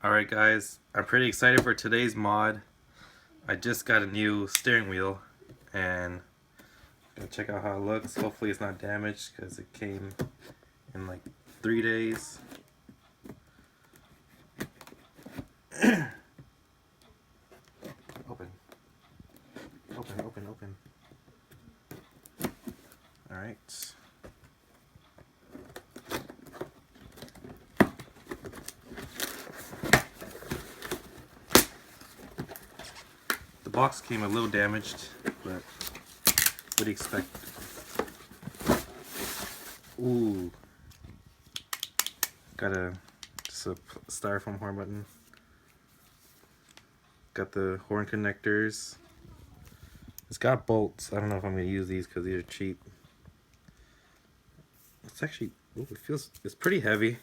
Alright guys, I'm pretty excited for today's mod. I just got a new steering wheel and gonna check out how it looks. Hopefully it's not damaged because it came in like 3 days. Open. Open. Alright. The box came a little damaged, but what do you expect? Ooh. Got just a styrofoam horn button. Got the horn connectors. It's got bolts. I don't know if I'm gonna use these because these are cheap. It's actually, ooh, it's pretty heavy.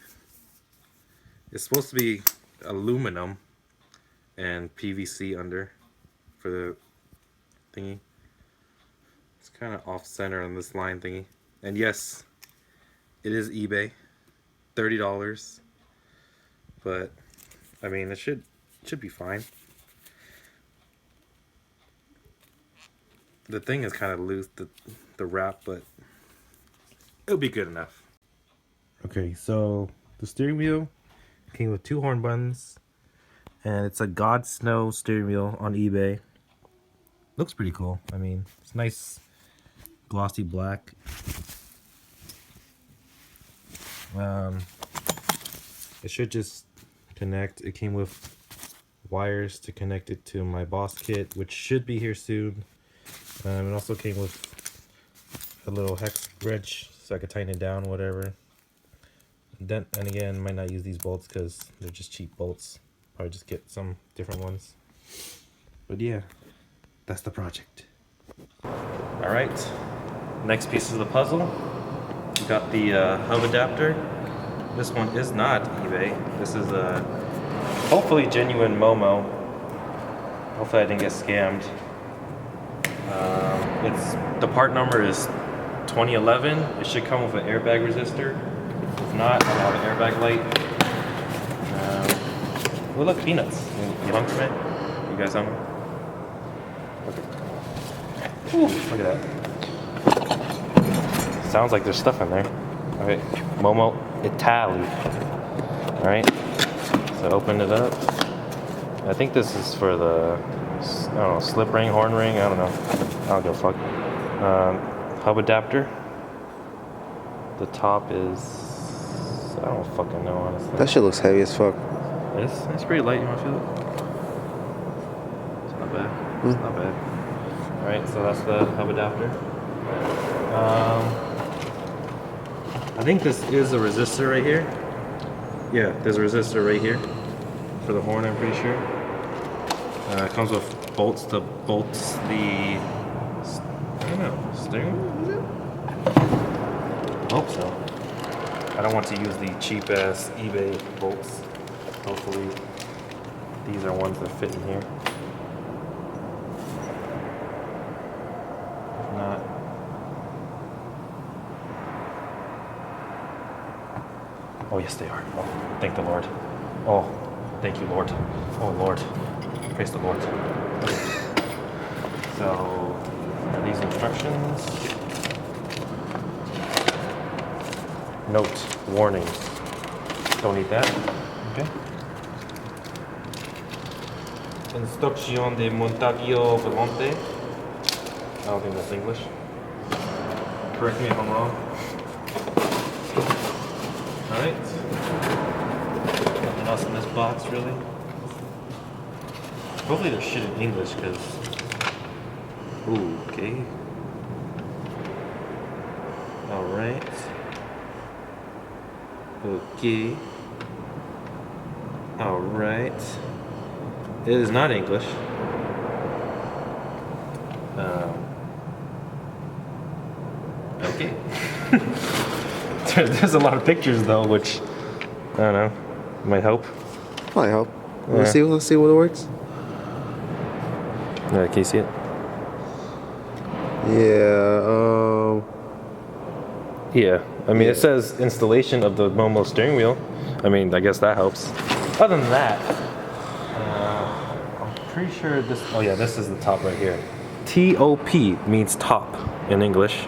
It's supposed to be aluminum and PVC under for the thingy. It's kind of off center on this line thingy. And yes, it is eBay, $30. But I mean, it should be fine. The thing is kind of loose, the wrap, but it'll be good enough. Okay, so the steering wheel came with 2 horn buttons, and it's a Godsnow steering wheel on eBay. Looks pretty cool. I mean, it's nice glossy black. It should just connect. It came with wires to connect it to my Boss kit, which should be here soon. It also came with a little hex wrench so I could tighten it down, whatever. Then, and again, might not use these bolts because they're just cheap bolts. Probably just get some different ones. But yeah, that's the project. Alright, next piece of the puzzle. We got the hub adapter. This one is not eBay. This is a hopefully genuine Momo. Hopefully I didn't get scammed. The part number is 2011. It should come with an airbag resistor. If not, I'll have an airbag light. Oh look, peanuts. You hungry, man? You guys hungry? Okay. Ooh, look at that. Sounds like there's stuff in there. Alright, Momo Italy. Alright, so open it up. I think this is for the, I don't know, slip ring, horn ring, I don't know. I don't give a fuck. Hub adapter. The top is, I don't fucking know, honestly. That shit looks heavy as fuck. It's pretty light. You want to feel it? It's not bad. It's not bad. Alright, so that's the hub adapter. I think this is a resistor right here. Yeah, there's a resistor right here for the horn, I'm pretty sure. It comes with bolts to bolts the, I don't know, steering wheel? I hope so. I don't want to use the cheap ass eBay bolts. Hopefully these are ones that fit in here. If not, oh yes they are. Oh, thank the Lord. Oh, thank you Lord. Oh Lord, praise the Lord. So these instructions. Note, warning. Don't need that. Okay. Instruction de montaggio volante. I don't think that's English. Correct me if I'm wrong. Alright. Nothing else in this box, really. Hopefully there's shit in English, because... Ooh, okay. Alright. Okay. Alright. It is not English. Okay. There's a lot of pictures though, which I don't know, might help. Might help. Yeah. Let's see what it works. Can you see it? Yeah. Yeah. I mean, it says installation of the Momo steering wheel. I mean, I guess that helps. other than that, I'm pretty sure this. Oh yeah, this is the top right here. TOP means top in English.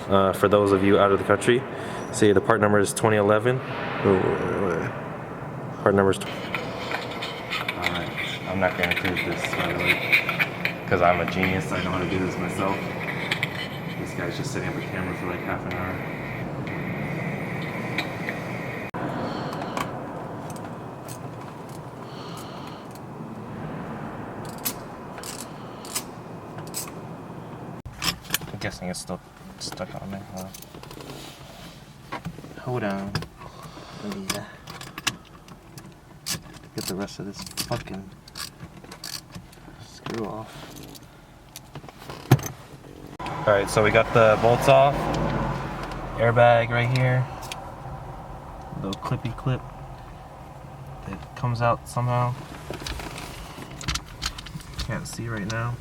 For those of you out of the country, see the part number is 2011. Part number is. Alright, I'm not gonna include this by the way, because I'm a genius. I know how to do this myself. This guy's just setting up a camera for like half an hour. I'm guessing it's still stuck on there. Hold on. Yeah. Get the rest of this fucking screw off. Alright, so we got the bolts off. Airbag right here. Little clippy clip. It comes out somehow. Can't see right now.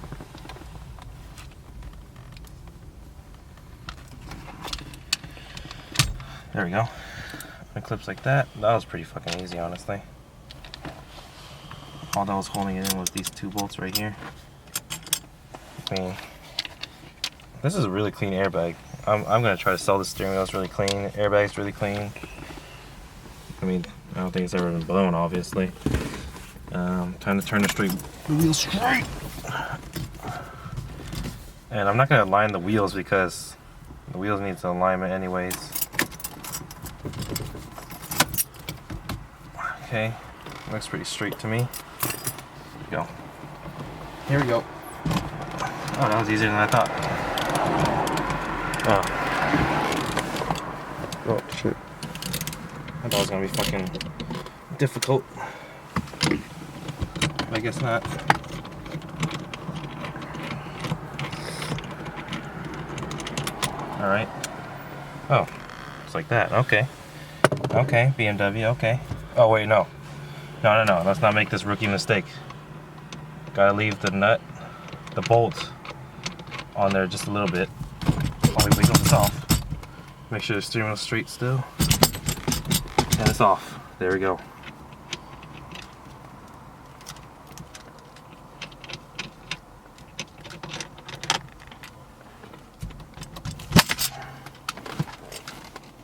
There we go. It clips like that. That was pretty fucking easy, honestly. All that was holding it in was these two bolts right here. I mean, this is a really clean airbag. I'm gonna try to sell this steering wheel. It's really clean. Airbag's really clean. I mean, I don't think it's ever been blown, obviously. Time to turn the wheel straight. And I'm not gonna align the wheels because the wheels need some alignment anyways. Okay, looks pretty straight to me. Go. Here we go. Oh, that was easier than I thought. Oh shit. I thought it was gonna be fucking difficult. I guess not. Alright. Oh, it's like that. Okay. Okay, BMW, okay. Oh, wait, no. No. Let's not make this rookie mistake. Gotta leave the nut, the bolt, on there just a little bit while we wiggle this off. Make sure the steering wheel's straight still. And it's off. There we go.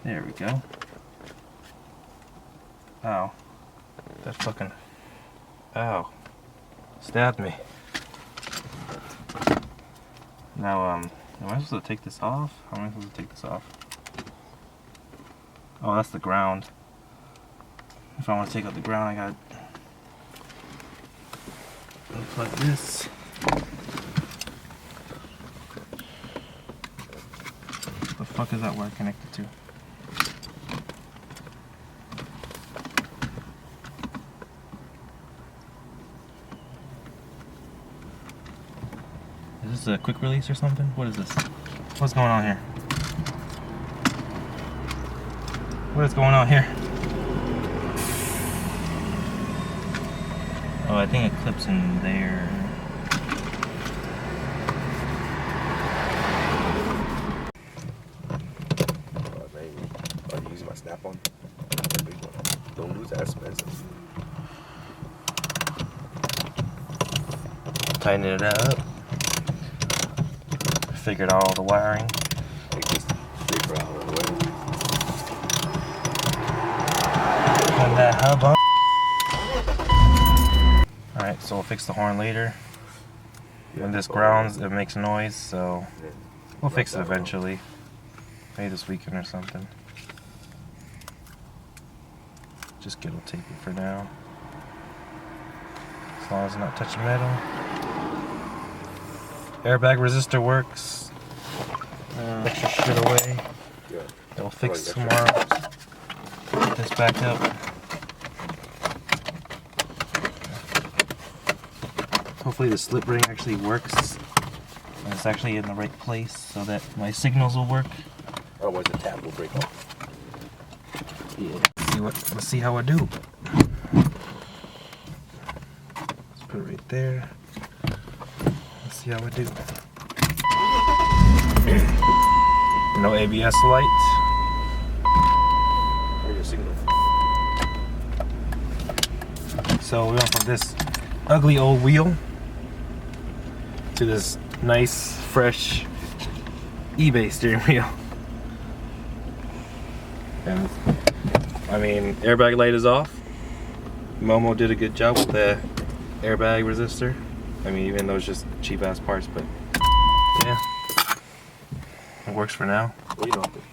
There we go. Ow. That fucking... Ow. Stabbed me. Now, am I supposed to take this off? How am I supposed to take this off? Oh, that's the ground. If I want to take out the ground, I gotta unplug this. What the fuck is that wire connected to? Is this a quick release or something? What is this? What's going on here? What is going on here? Oh, I think it clips in there. Are you using my snap-on? Don't lose that expensive. Tighten it up. Figured out all the wiring. Take this paper out of the way. Turn that hub on. Alright, so we'll fix the horn later. When this grounds, it makes noise, so we'll fix it eventually. Maybe this weekend or something. Just get it tape it for now. As long as it's not touching metal. Airbag resistor works. Extra shit away. It'll fix tomorrow. Put this back up. Hopefully the slip ring actually works. And it's actually in the right place so that my signals will work. Otherwise the tap will break off. Yeah. Let's see how I do. Let's put it right there. Let's see how I do. No ABS light. Where's your signal? So we went from this ugly old wheel to this nice, fresh eBay steering wheel. And I mean, airbag light is off. Momo did a good job with the airbag resistor. I mean, even though it's just cheap ass parts, but yeah, it works for now. What do you know?